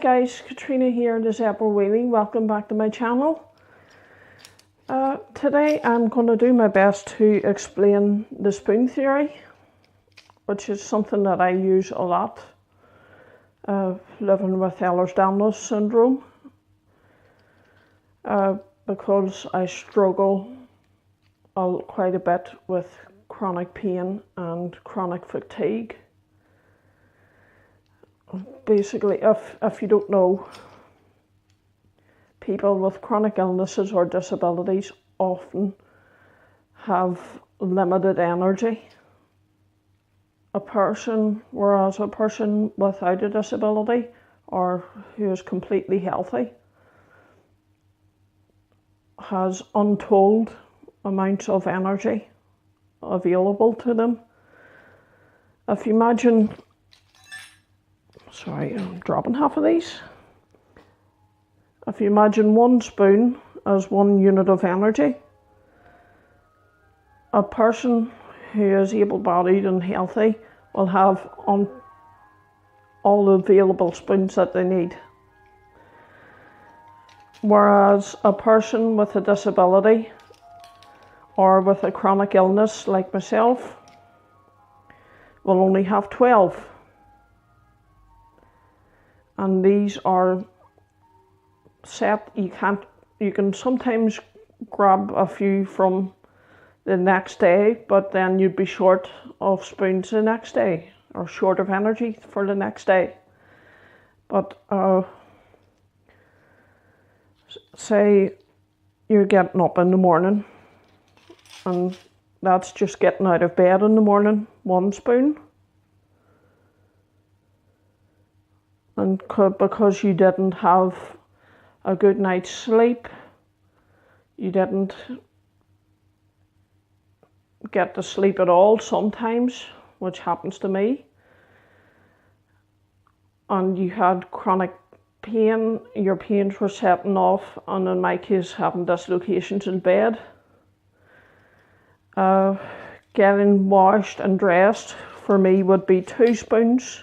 guys, Katrina here, the Zebra Wheelie. Welcome back to my channel. Today I'm going to do my best to explain the spoon theory, which is something that I use a lot, living with Ehlers-Danlos syndrome, because I struggle quite a bit with chronic pain and chronic fatigue. Basically, if you don't know, people with chronic illnesses or disabilities often have limited energy. Whereas a person without a disability or who is completely healthy has untold amounts of energy available to them. If you imagine, sorry, I'm dropping half of these. If you imagine one spoon as 1 unit of energy, a person who is able-bodied and healthy will have all the available spoons that they need. Whereas a person with a disability or with a chronic illness like myself will only have 12. And these are set. You can sometimes grab a few from the next day, but then you'd be short of spoons the next day, or short of energy for the next day. But say you're getting up in the morning, and that's just getting out of bed in the morning, 1 spoon. And because you didn't have a good night's sleep, you didn't get to sleep at all sometimes, which happens to me, and you had chronic pain, your pains were setting off, and in my case having dislocations in bed, getting washed and dressed for me would be 2 spoons.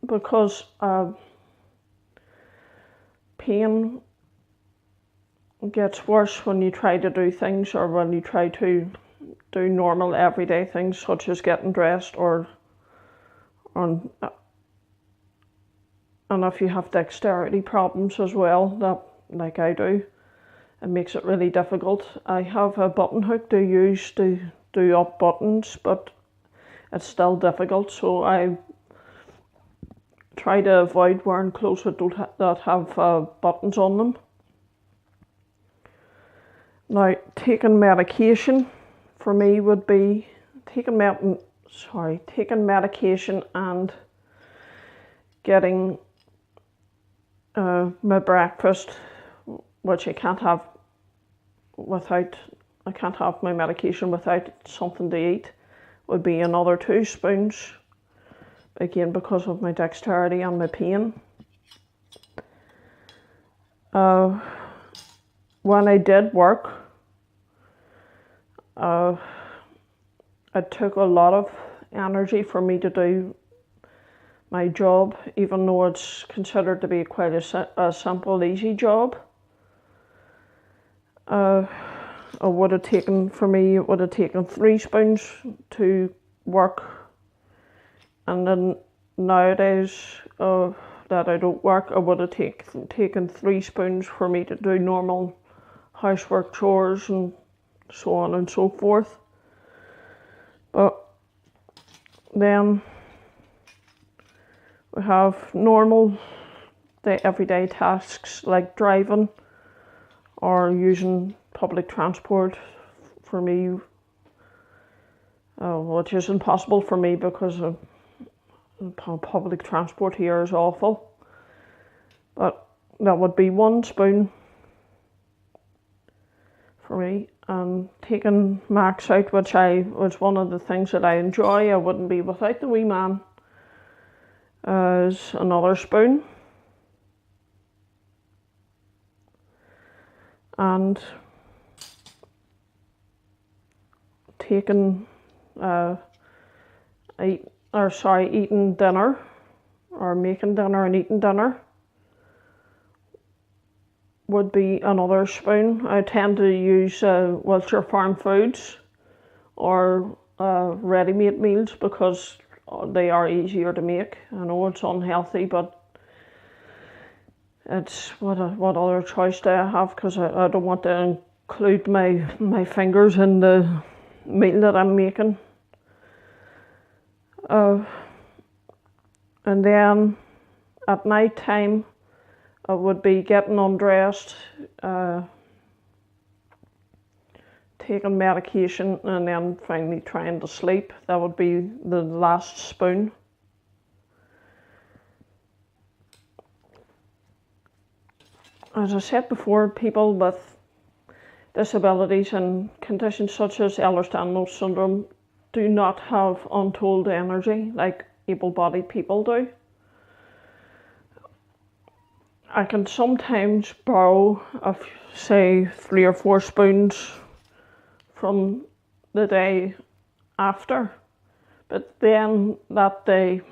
Because pain gets worse when you try to do things, or when you try to do normal everyday things such as getting dressed, and if you have dexterity problems as well, that like I do, it makes it really difficult. I have a button hook to use to do up buttons, but it's still difficult, so I try to avoid wearing clothes that have buttons on them. Now, taking medication for me would be taking medication and getting my breakfast, which I can't have my medication without something to eat, would be another 2 spoons, again because of my dexterity and my pain. When I did work, it took a lot of energy for me to do my job, even though it's considered to be quite a simple, easy job. It would have taken 3 spoons to work, and then nowadays that I don't work, it would have taken 3 spoons for me to do normal housework, chores, and so on and so forth. But then we have normal everyday tasks like driving or using public transport for me, which is impossible for me because public transport here is awful. But that would be 1 spoon for me. And taking Max out, which was one of the things that I enjoy, I wouldn't be without the wee man, is another spoon. And taking or sorry, eating dinner, or making dinner and eating dinner, would be another spoon. I tend to use Wiltshire Farm Foods or ready-made meals because they are easier to make. I know it's unhealthy, but it's what other choice do I have? Because I don't want to include my fingers in the meal that I'm making. And then at night time, I would be getting undressed, taking medication, and then finally trying to sleep. That would be the last spoon. As I said before, people with disabilities and conditions such as Ehlers-Danlos syndrome do not have untold energy like able-bodied people do. I can sometimes borrow, say, 3 or 4 spoons from the day after, but then that day,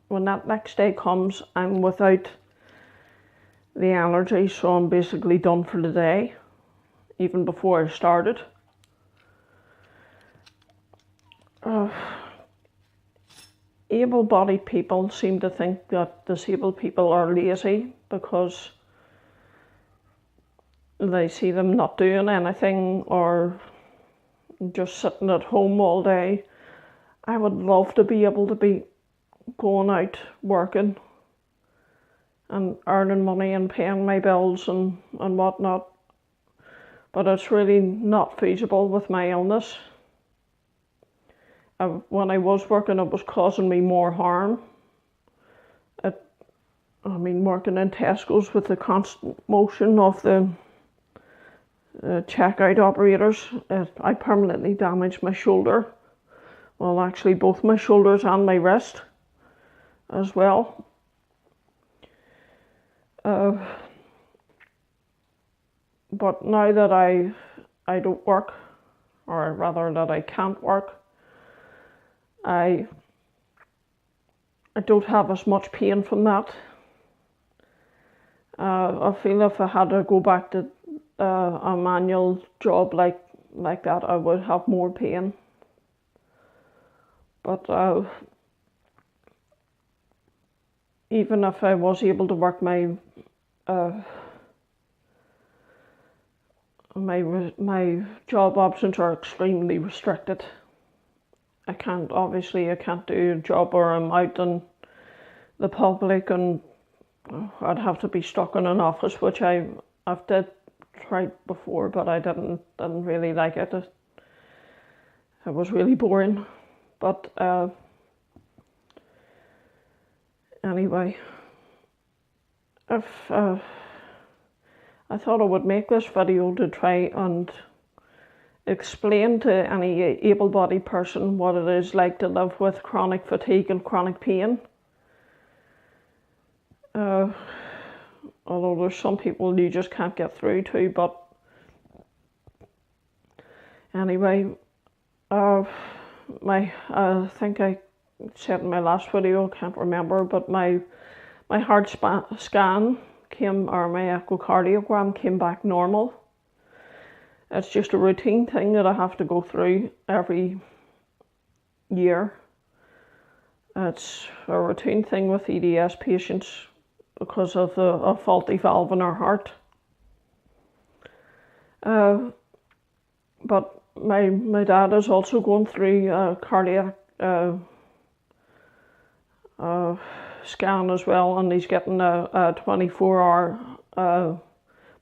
when that next day comes, I'm without the energy, so I'm basically done for the day, even before I started. Able-bodied people seem to think that disabled people are lazy because they see them not doing anything or just sitting at home all day. I would love to be able to be going out working and earning money and paying my bills and whatnot, but it's really not feasible with my illness. When I was working, it was causing me more harm. Working in Tesco's with the constant motion of the checkout operators, I permanently damaged my shoulder. Well, actually both my shoulders and my wrist as well. But now that I don't work, or rather that I can't work, I don't have as much pain from that. I feel if I had to go back to a manual job like that, I would have more pain. But even if I was able to work, my job options are extremely restricted. I can't do a job where I'm out in the public, and I'd have to be stuck in an office, which I've tried before, but I didn't really like it. It was really boring. But anyway, if I thought I would make this video to try and explain to any able-bodied person what it is like to live with chronic fatigue and chronic pain. Although there's some people you just can't get through to, but anyway, I think I said in my last video, I can't remember, but my heart scan came, or my echocardiogram came back normal. It's just a routine thing that I have to go through every year. It's a routine thing with EDS patients because of a faulty valve in our heart. But my dad is also going through a cardiac scan as well, and he's getting a 24-hour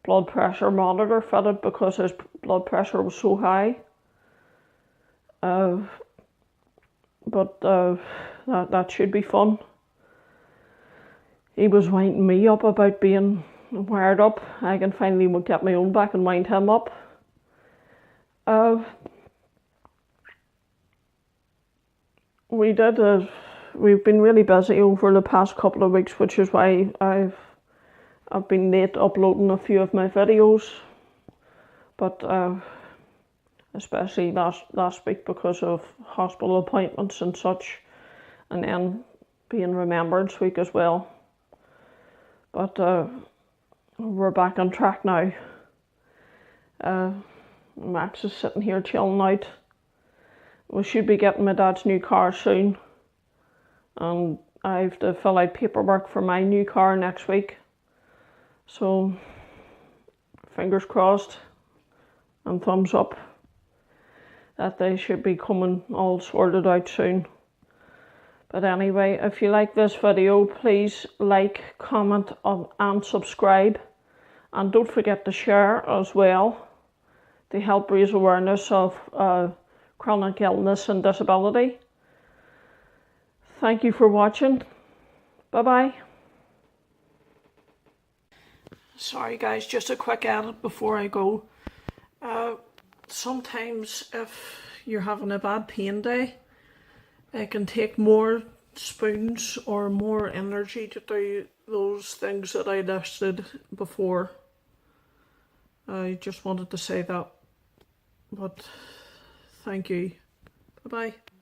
blood pressure monitor fitted because his blood pressure was so high. But that should be fun. He was winding me up about being wired up. I can finally get my own back and wind him up. We've been really busy over the past couple of weeks, which is why I've been late uploading a few of my videos, but especially last week because of hospital appointments and such. and then being Remembrance Week as well. But we're back on track now. Max is sitting here chilling out. We should be getting my dad's new car soon, and I have to fill out paperwork for my new car next week. So fingers crossed and thumbs up that they should be coming all sorted out soon. But anyway, if you like this video, please like, comment and subscribe. And don't forget to share as well to help raise awareness of chronic illness and disability. Thank you for watching. Bye-bye. Sorry guys, just a quick edit before I go. Sometimes if you're having a bad pain day, it can take more spoons or more energy to do those things that I listed before. I just wanted to say that. But thank you. Bye-bye.